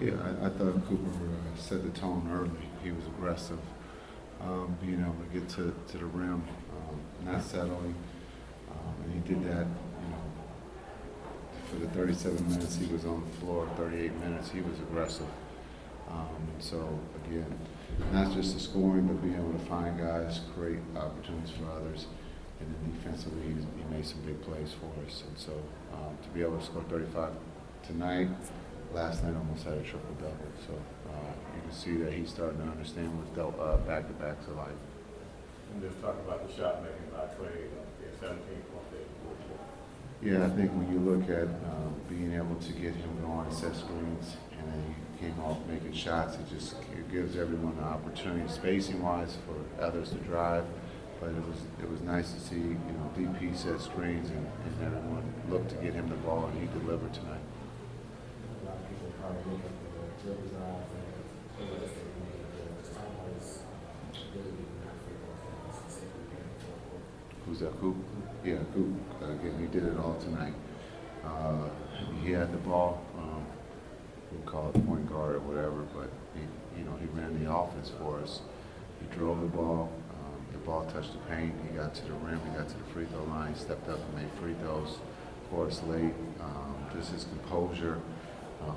Yeah, I thought Cooper set the tone early. He was aggressive, being able to get to the rim, not settling, and he did that. For the 37 minutes he was on the floor, 38 minutes he was aggressive. And so again, not just the scoring, but being able to find guys, create opportunities for others, and then defensively he made some big plays for us. And so to be able to score 35 tonight. Last night almost had a triple-double, so you can see that he's starting to understand what back-to-backs are like. And just talk about the shot making by Klay, 17 points. Yeah, I think when you look at being able to get him going, set screens, and then he came off making shots, it gives everyone an opportunity, spacing-wise, for others to drive. But it was nice to see, DP set screens and everyone looked to get him the ball, and he delivered tonight. Who's that, Coop? Yeah, Coop. Again, he did it all tonight. He had the ball. We call it point guard or whatever, but he ran the offense for us. He drove the ball. The ball touched the paint. He got to the rim. He got to the free throw line. He stepped up and made free throws for us late. Just his composure.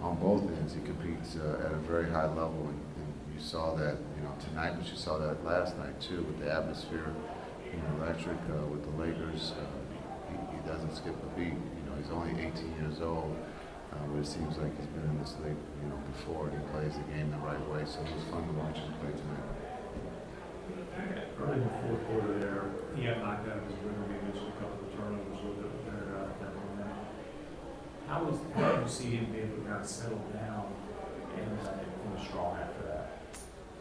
On both ends, he competes at a very high level, and you saw that, tonight, but you saw that last night too, with the atmosphere, electric with the Lakers. He doesn't skip a beat. He's only 18 years old, but it seems like he's been in this league, before, and he plays the game the right way. So it was fun to watch him play tonight. Early in the fourth quarter there, he had knocked out his winner. He mentioned a couple of turnovers a little bit there. How did you see him be able to kind of settle down and finish strong after that?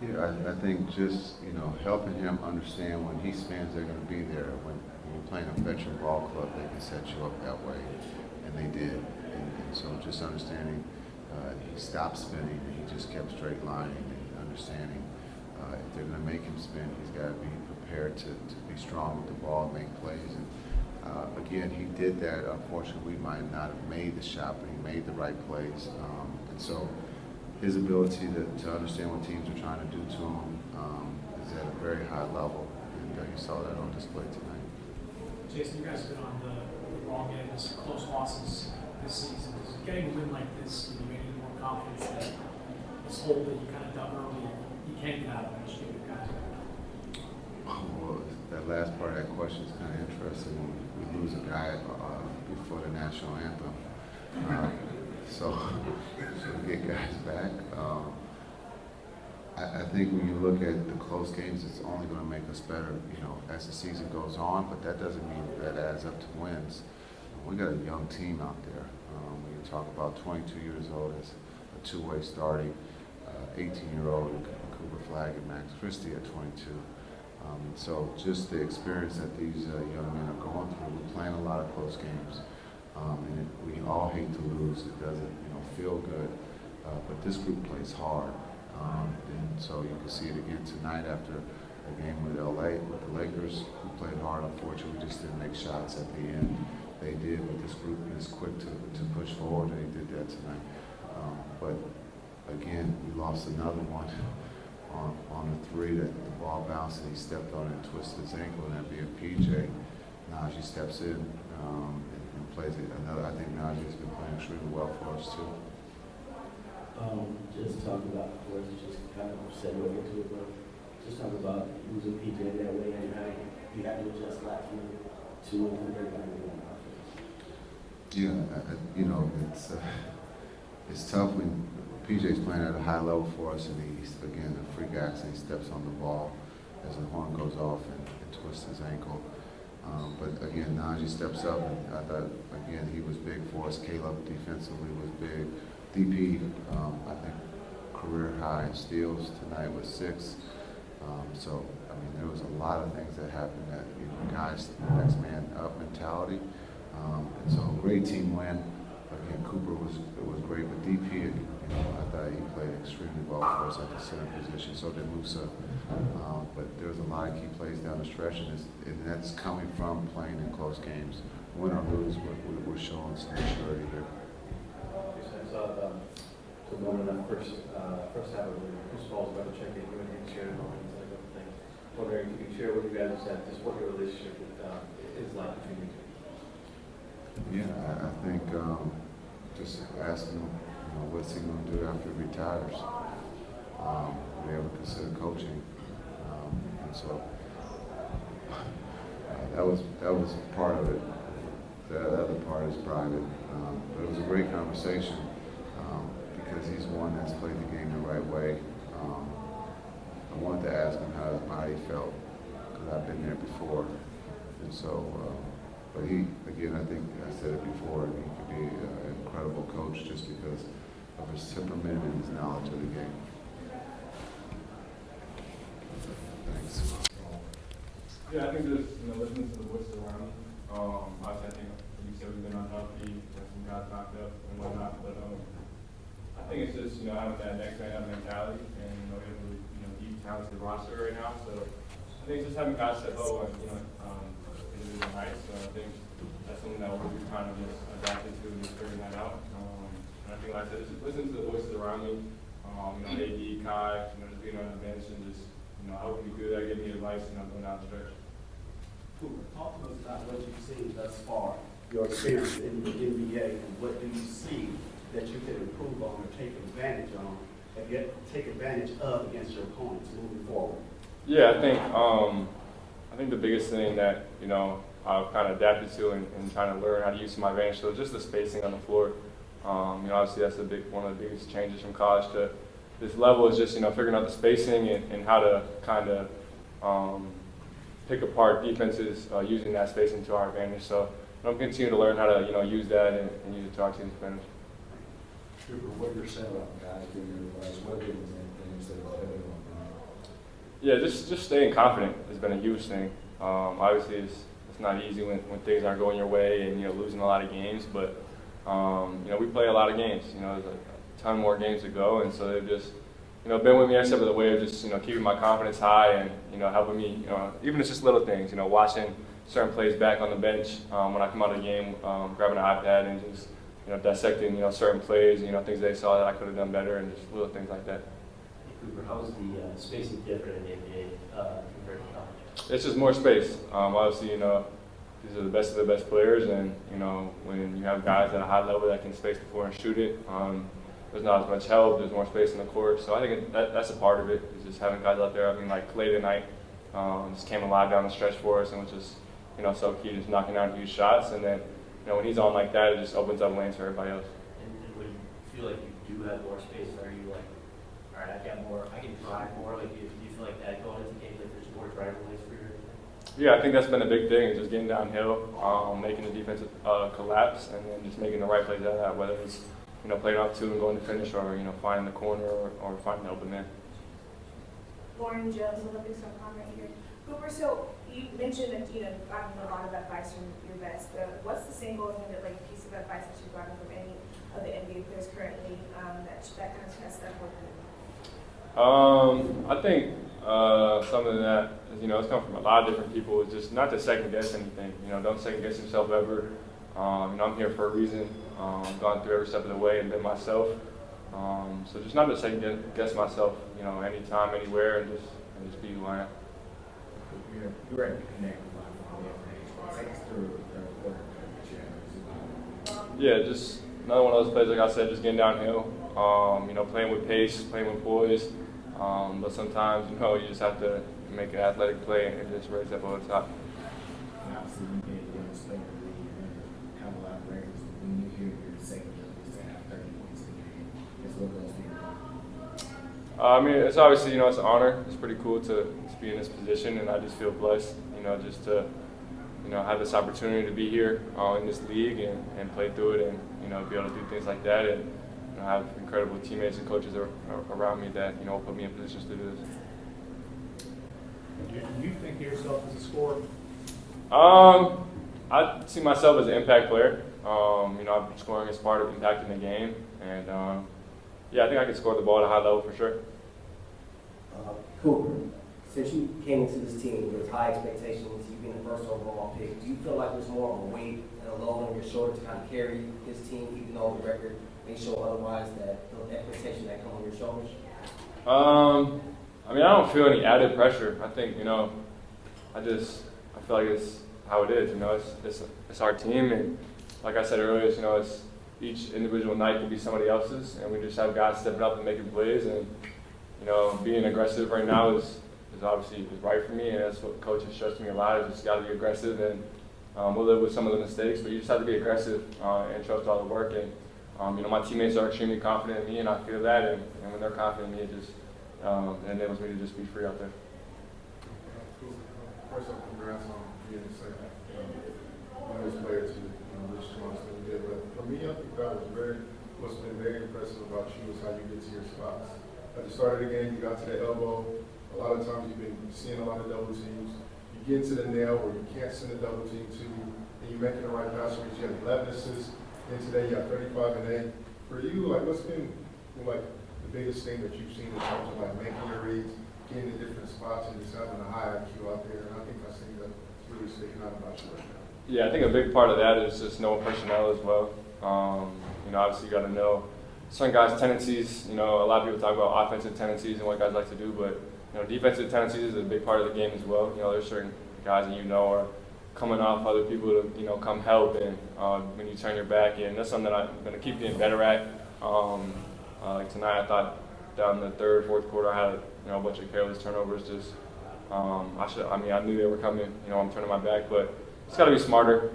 Yeah, I think just, helping him understand when he spins, they're going to be there. When you're playing a veteran ball club, they can set you up that way, and they did. And so just understanding, he stopped spinning, and he just kept straight lining and understanding if they're going to make him spin, he's got to be prepared to be strong with the ball, make plays. And again, he did that. Unfortunately, we might not have made the shot, but he made the right plays. And so his ability to understand what teams are trying to do to him is at a very high level, and you saw that on display tonight. Jason, you guys have been on the wrong end of some close losses this season. Does getting a win like this give you any more confidence that this hole that you kind of dug early, you can get out of it? Just give your guys Well, that last part of that question is kind of interesting. We lose a guy before the national anthem. So we get guys back. I think when you look at the close games, it's only going to make us better, as the season goes on, but that doesn't mean that adds up to wins. We got a young team out there. When you talk about 22 years old as a two-way starting, 18-year-old Cooper Flagg and Max Christie at 22. So just the experience that these young men are going through, we're playing a lot of close games. And we all hate to lose. It doesn't, feel good. But this group plays hard. And so you can see it again tonight after a game with LA, with the Lakers, who played hard. Unfortunately, we just didn't make shots at the end. They did, but this group is quick to push forward, and they did that tonight. But again, we lost another one on the three that the ball bounced and he stepped on it and twisted his ankle, and that'd be a PJ. Naji steps in and plays it. I think Naji's been playing extremely well for us too. Just talk about, of course, just kind of segue into it, but just talk about losing PJ that way and how you had to adjust last week to everybody on offense. Yeah, it's tough when PJ's playing at a high level for us, and he's, again, a freak accident. He steps on the ball as the horn goes off and twists his ankle. But again, Naji steps up, and I thought, again, he was big for us. Caleb defensively was big. DP, I think, career high in steals tonight with 6. So, there was a lot of things that happened that, guys, next man up mentality. And so, great team win. Again, Cooper was great, but DP, I thought he played extremely well for us at the center position. So did Musa. But there was a lot of key plays down the stretch, and that's coming from playing in close games. Win or lose, we're showing some maturity here. So, So going on that first half of Chris Paul's about to check in, you and share and all these other things. Wondering if you can share with you guys just what your relationship is like between you two. Yeah, I think just asking him, what's he going to do after he retires. We ever consider coaching, and so that was part of it. The other part is private, but it was a great conversation because he's one that's played the game the right way. I wanted to ask him how his body felt because I've been there before, and so. But he, again, I think I said it before, he could be an incredible coach just because of his temperament and his knowledge of the game. Thanks. Yeah, I think just, listening to the voices around me, obviously I think you said we've been unhealthy, some guys knocked up and whatnot, but I think it's just, having that next man up mentality and, we have a really, deep talented roster right now, so I think it's just having guys step up and, really nice. So I think that's something that we're kind of just adapted to and just figuring that out. And I think, like I said, just listen to the voices around me. AD, Kai, just being on the bench and just, helping me do that, giving me advice, going down the stretch. Cooper, talk to us about what you've seen thus far, your experience in the NBA, and what do you see that you can improve on or take advantage of against your opponents moving forward? Yeah, I think the biggest thing that, I've kind of adapted to and trying to learn how to use to my advantage, so just the spacing on the floor. Obviously that's one of the biggest changes from college to this level is just, figuring out the spacing and how to kind of pick apart defenses using that spacing to our advantage. So I'm continuing to learn how to, use that and use it to our team's advantage. Cooper, what you're saying about guys giving you advice, what are the things that are better on? Yeah, just staying confident has been a huge thing. Obviously, it's not easy when things aren't going your way and losing a lot of games. But we play a lot of games. There's a ton more games to go, and so they've just been with me every step of the way of just keeping my confidence high and helping me. Even it's just little things. Watching certain plays back on the bench when I come out of the game, grabbing an iPad and just dissecting certain plays. Things they saw that I could have done better, and just little things like that. Cooper, how is the spacing different in the NBA compared to college? It's just more space. Obviously, these are the best of the best players, and when you have guys at a high level that can space the floor and shoot it, there's not as much help. There's more space in the court, so I think that's a part of it. Is just having guys out there. I mean, like Klay tonight, just came alive down the stretch for us, and was just so key, just knocking down huge shots. And then when he's on like that, it just opens up lanes for everybody else. And when you feel like you do have more space, are you like, all right, I've got more, I can drive more? Like, do you feel like that going into games, like there's more driving lanes for you? Yeah, I think that's been a big thing, is just getting downhill, making the defense collapse, and then just making the right plays out of that, whether it's playing off two and going to finish, or finding the corner or finding the open man. Lauren Jones, Olympics .com right here. Cooper, so you mentioned that gotten a lot of advice from your vets. What's the single piece of advice that you've gotten from any of the NBA players currently that kind of tests that work with? I think something that it's come from a lot of different people is just not to second guess anything. Don't second guess yourself ever. I'm here for a reason. Gone through every step of the way and been myself. So just not to second guess myself. Anytime, anywhere, and just be who I am. You're ready to connect with a lot of take us through the third quarter. Yeah, just another one of those plays, like I said, just getting downhill. Playing with pace, playing with poise. But sometimes, you just have to make an athletic play and just raise up over the top. And obviously, you get explain the league and have a lot of records. When you hear your second youngest to have 30 points in the game, it's what goes through your mind. It's obviously, it's an honor. It's pretty cool to be in this position, and I just feel blessed, just to, have this opportunity to be here in this league and play through it and, be able to do things like that and, have incredible teammates and coaches around me that, put me in positions to do this. Do you think of yourself as a scorer? I see myself as an impact player. Scoring is part of impacting the game, and I think I can score the ball at a high level for sure. Cooper, since you came into this team with high expectations, you being the first overall pick, do you feel like there's more of a weight and a load on your shoulder to kind of carry this team, even though the record may show otherwise, that the expectation that come on your shoulders? I mean, I don't feel any added pressure. I think, you know, I feel like it's how it is. You know, it's our team, and like I said earlier, you know, it's each individual night can be somebody else's, and we just have guys stepping up and making plays, and you know, being aggressive right now is obviously right for me, and that's what coach has stressed me a lot. Is just got to be aggressive, and we'll live with some of the mistakes, but you just have to be aggressive and trust all the work. And you know, my teammates are extremely confident in me, and I feel that, and when they're confident in me, it just enables me to just be free out there. First off, congrats on being the second youngest player to reach the milestone you did. But for me, I think that was what's been very impressive about you is how you get to your spots. At the start of the game, you got to the elbow. A lot of times you've been seeing a lot of double teams. You get to the nail where you can't send a double team to you, and you're making the right pass reads. You have 11 assists, and today you got 35 and 8. For you, like, what's been like the biggest thing that you've seen in terms of like making your reads, getting to different spots, and just having a high IQ out there? And I think that's something that's really sticking out about you right now. Yeah, I think a big part of that is just knowing personnel as well. You know, obviously you got to know certain guys' tendencies. You know, a lot of people talk about offensive tendencies and what guys like to do, but you know, defensive tendencies is a big part of the game as well. You know, there's certain guys that you know are coming off other people to, you know, come help, and when you turn your back, and that's something that I'm going to keep getting better at. Like tonight, I thought down the third, fourth quarter, I had a bunch of careless turnovers. Just I knew they were coming. You know, I'm turning my back, but it's got to be smarter.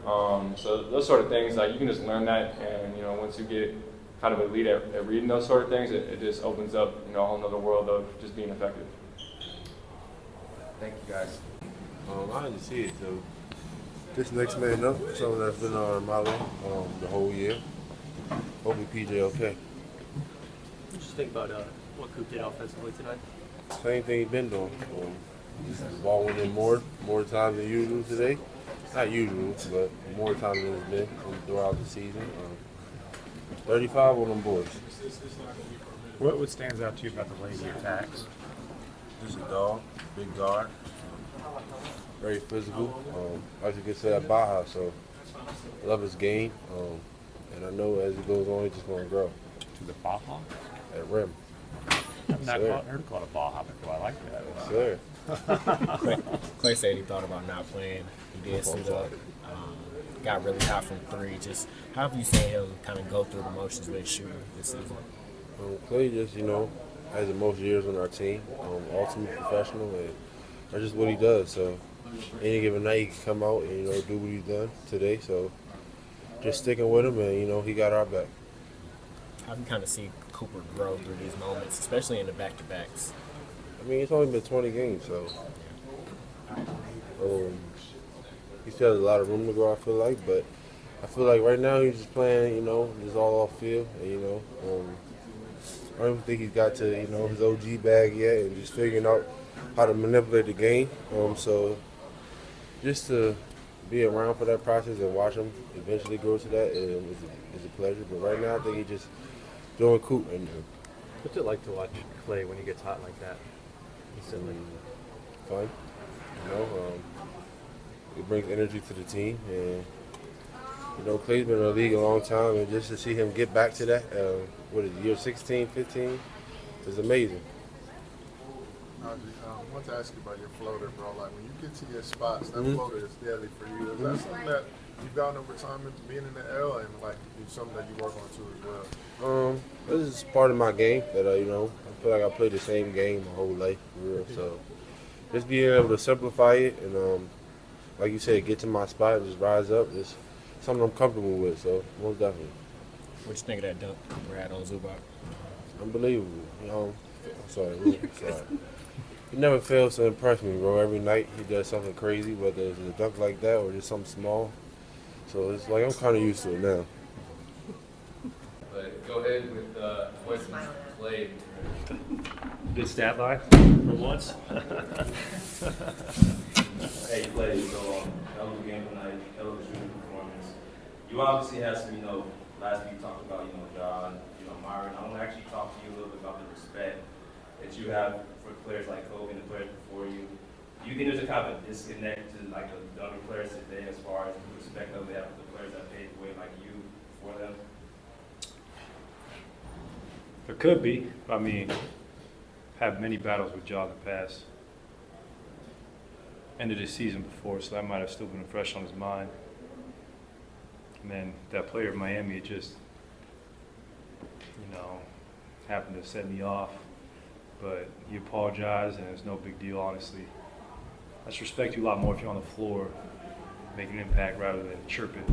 So those sort of things, like you can just learn that, and you know, once you get kind of elite at reading those sort of things, it just opens up, you know, a whole other world of just being effective. Thank you, guys. I didn't see it, so this next man up, something that's been on my mind the whole year. Hopefully PJ okay. What did you think about what Coop did offensively tonight? Same thing he's been doing. He's the ball went in more times than usual today. Not usual, but more times than it's been throughout the season. 35 on them boys. What stands out to you about the way he attacks? Just a dog, big guard, very physical. Like you could say at Baja, so I love his game, and I know as he goes on, he's just going to grow. The Baja? At rim. I've not heard it called a Baja before. I like that. Yes, sir. Klay said he thought about not playing. He did suit up. Got really hot from three. Just how have you seen him kind of go through the motions with shooting this season? Klay just, you know, has the most years on our team, ultimate professional, and that's just what he does. So any given night he can come out and, you know, do what he's done today. So just sticking with him, and, you know, he got our back. How do you kind of see Cooper grow through these moments, especially in the back-to-backs? I mean, it's only been 20 games, so he still has a lot of room to grow, I feel like. But I feel like right now he's just playing, you know, just all off field, and, you know, I don't even think he's got to, you know, his OG bag yet, and just figuring out how to manipulate the game. So just to be around for that process and watch him eventually grow to that is a pleasure. But right now, I think he's just doing Coop right now. What's it like to watch Klay when he gets hot like that? Fun, you know. It brings energy to the team, and you know, Klay's been in the league a long time, and just to see him get back to that, year 16, 15, is amazing. Naji, I want to ask you about your floater, bro. Like, when you get to your spots, that floater is deadly for you. Is that something that you've gotten over time being in the L, and like it's something that you work on too as well? This is part of my game that you know, I feel like I played the same game my whole life, for real. So just being able to simplify it and like you said, get to my spot and just rise up is something I'm comfortable with. So most definitely. What you think of that dunk Cooper had on Zubac? Unbelievable. You know, sorry. He never fails to impress me, bro. Every night he does something crazy, whether it's a dunk like that or just something small. So it's like I'm kind of used to it now. But go ahead with questions, Klay. Good stat line for once. Hey, Klay, so hell of a game tonight, hell of a shooting performance. You obviously had some, last week you talked about, John, Myron. I want to actually talk to you a little bit about the respect that you have for for players like Kobe and the players before you? Do you think there's a kind of a disconnect to like the other players today as far as the respect that they have for the players that paved the way like you for them? There could be. I mean, had many battles with Ja in the past. Ended his season before, so that might have still been fresh on his mind. And then that player of Miami, it just, happened to set me off. But he apologized, and it's no big deal, honestly. I just respect you a lot more if you're on the floor, making an impact rather than chirping.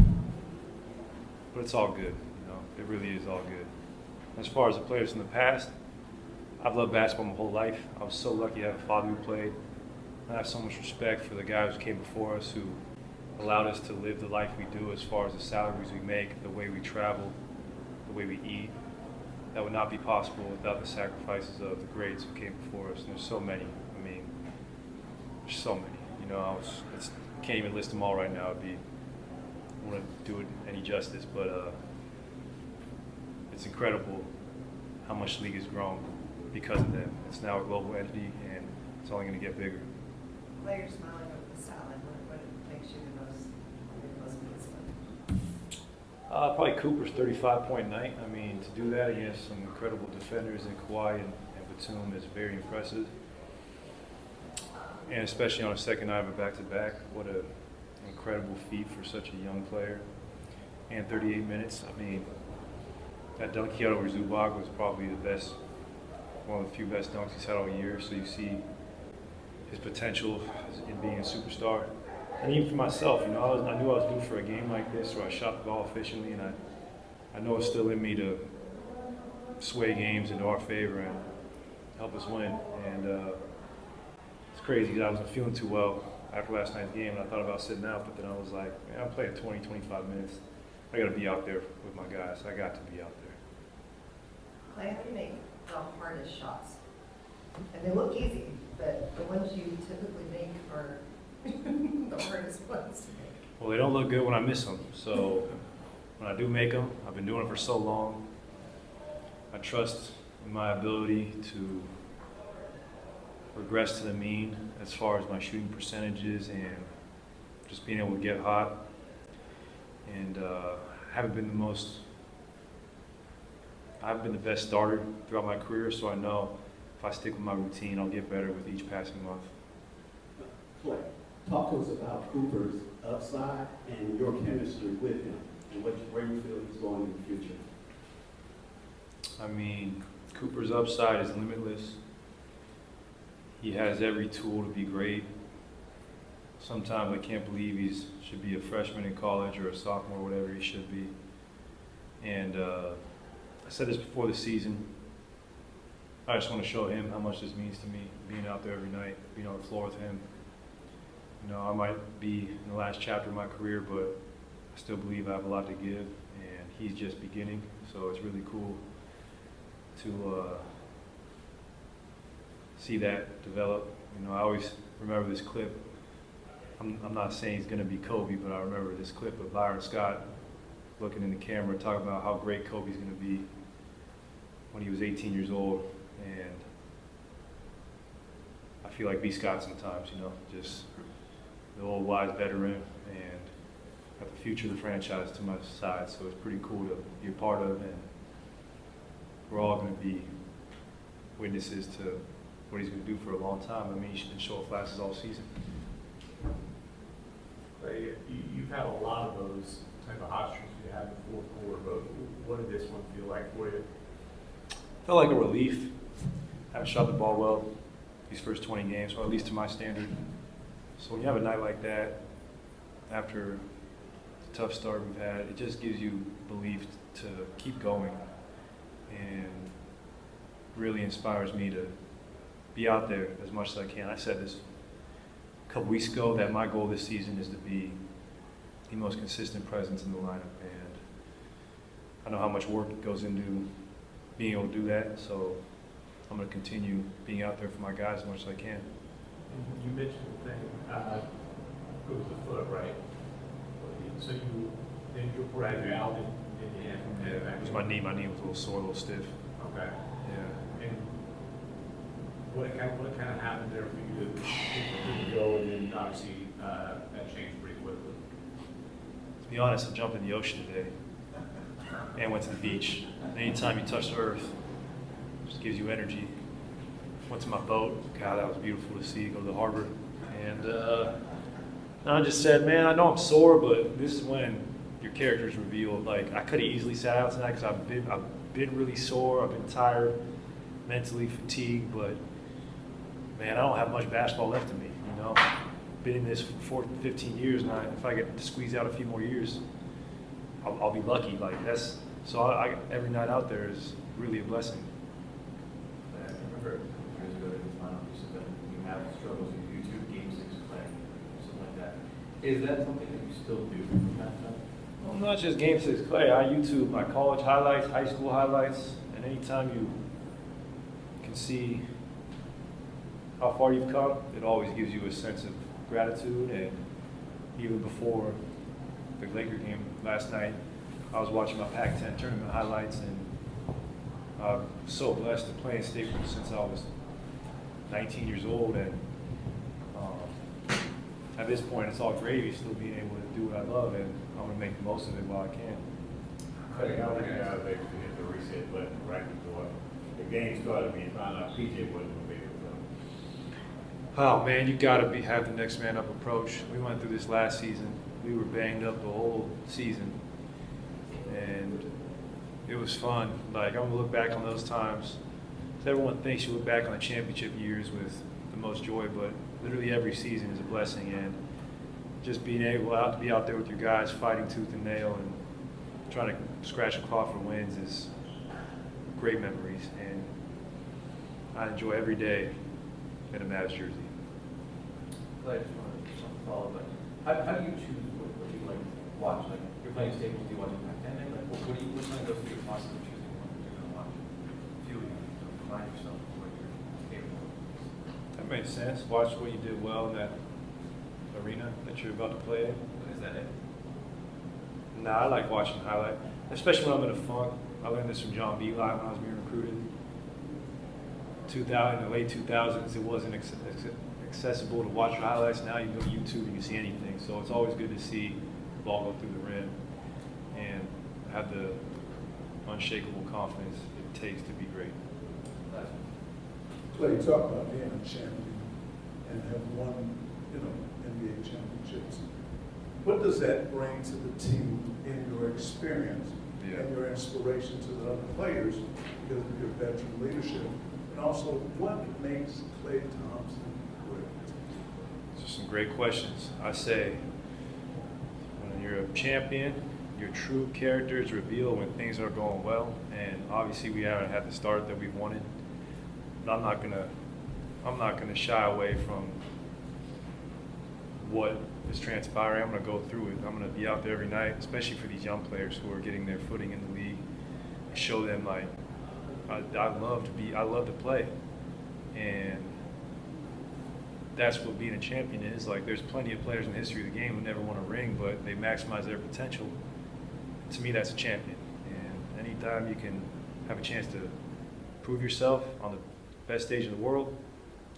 But it's all good, It really is all good. As far as the players in the past, I've loved basketball my whole life. I was so lucky to have a father who played. I have so much respect for the guys who came before us, who allowed us to live the life we do as far as the salaries we make, the way we travel, the way we eat. That would not be possible without the sacrifices of the greats who came before us. And there's so many. I mean, there's so many. Can't even list them all right now. I wouldn't do it any justice, but it's incredible how much the league has grown because of them. It's now a global entity, and it's only going to get bigger. Players smiling over the sideline, what makes you the most pleased? Probably Cooper's 35-point night. I mean, to do that against some incredible defenders in Kawhi and Batum is very impressive. And especially on a second night of a back-to-back, what an incredible feat for such a young player. And 38 minutes, I mean, that dunk he had over Zubac was probably the best, one of the few best dunks he's had all year. So you see his potential in being a superstar. And even for myself, I knew I was due for a game like this where I shot the ball efficiently, and I know it's still in me to sway games into our favor and help us win. And it's crazy because I wasn't feeling too well after last night's game, and I thought about sitting out, but then I was like, man, I'm playing 20, 25 minutes. I got to be out there with my guys. I got to be out there. Klay, how do you make the hardest shots? And they look easy, but the ones you typically make are the hardest ones to make. Well, they don't look good when I miss them. So when I do make them, I've been doing it for so long. I trust in my ability to regress to the mean as far as my shooting percentages and just being able to get hot. And I haven't been the best starter throughout my career, so I know if I stick with my routine, I'll get better with each passing month. Klay, talk to us about Cooper's upside and your chemistry with him and where you feel he's going in the future. I mean, Cooper's upside is limitless. He has every tool to be great. Sometimes I can't believe he should be a freshman in college or a sophomore, whatever he should be. And I said this before the season. I just want to show him how much this means to me, being out there every night, being on the floor with him. I might be in the last chapter of my career, but I still believe I have a lot to give, and he's just beginning. So it's really cool to see that develop. I always remember this clip. I'm not saying he's going to be Kobe, but I remember this clip of Byron Scott looking in the camera, talking about how great Kobe's going to be when he was 18 years old. And I feel like B. Scott sometimes, just the old wise veteran, and got the future of the franchise to my side. So it's pretty cool to be a part of, and we're all going to be witnesses to what he's going to do for a long time. I mean, he's been showing flashes all season. You've had a lot of those type of hot streaks you had in the fourth quarter, but what did this one feel like for you? Felt like a relief. Haven't shot the ball well these first 20 games, or at least to my standard. So when you have a night like that, after the tough start we've had, it just gives you belief to keep going, and really inspires me to be out there as much as I can. I said this a couple weeks ago that my goal this season is to be the most consistent presence in the lineup, and I know how much work goes into being able to do that, so I'm going to continue being out there for my guys as much as I can. You mentioned the thing, it was the foot, right? So then you gradually out in the end. Yeah, it was my knee. My knee was a little sore, a little stiff. Okay. Yeah. And What kind of happened there for you to go, and then obviously that changed pretty quickly? To be honest, I jumped in the ocean today and went to the beach. And anytime you touch the earth, it just gives you energy. Went to my boat. God, that was beautiful to see. Go to the harbor. And I just said, man, I know I'm sore, but this is when your character is revealed. Like, I could have easily sat out tonight because I've been really sore. I've been tired, mentally fatigued, but man, I don't have much basketball left in me, you know. Been in this for 15 years now. If I get to squeeze out a few more years, I'll be lucky. Like, that's so. Every night out there is really a blessing. I remember years ago in the final piece of that, you have struggles with YouTube Game 6 Klay, something like that. Is that something that you still do from time to time? Well, not just Game 6 Klay. I YouTube my college highlights, high school highlights, and anytime you can see how far you've come, it always gives you a sense of gratitude. And even before the Laker game last night, I was watching my Pac-10 tournament highlights, and I'm so blessed to play in Staples since I was 19 years old. And at this point, it's all gravy, still being able to do what I love, and I'm going to make the most of it while I can. I think they hit the reset button right before the game started, and found out PJ wasn't going to be able to. Oh man, you gotta have the next man up approach. We went through this last season. We were banged up the whole season, and it was fun. Like, I'm gonna look back on those times. Everyone thinks you look back on the championship years with the most joy, but literally every season is a blessing. And just being able to be out there with your guys, fighting tooth and nail, and trying to scratch and claw for wins is great memories. And I enjoy every day in a Mavs jersey. I just want to follow up. How do you choose what you like to watch? Like, you're playing Staples, do you watch Pac-10? Like, what do you, what's going to go through your process of choosing what you're going to watch? Feel you remind yourself of what you're capable of. That makes sense. Watch what you did well in that arena that you're about to play in. Is that it? Nah, I like watching highlight, especially when I'm in a funk. I learned this from John Beli when I was being recruited. In the late 2000s, it wasn't accessible to watch highlights. Now you go to YouTube and you see anything. So it's always good to see the ball go through the rim and have the unshakable confidence it takes to be great. Klay, talk about being a champion and have won, NBA championships. What does that bring to the team in your experience and your inspiration to the other players because of your veteran leadership? And also, what makes Klay Thompson great? Those are some great questions. I say, when you're a champion, your true character is revealed when things are going well. And obviously, we haven't had the start that we wanted. But I'm not gonna shy away from what is transpiring. I'm gonna go through it. I'm gonna be out there every night, especially for these young players who are getting their footing in the league, and show them like I love to play, and that's what being a champion is. Like, there's plenty of players in the history of the game who never won a ring, but they maximize their potential. To me, that's a champion. And anytime you can have a chance to prove yourself on the best stage in the world,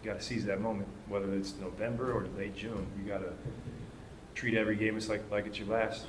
you got to seize that moment. Whether it's November or late June, you got to treat every game as like it's your last.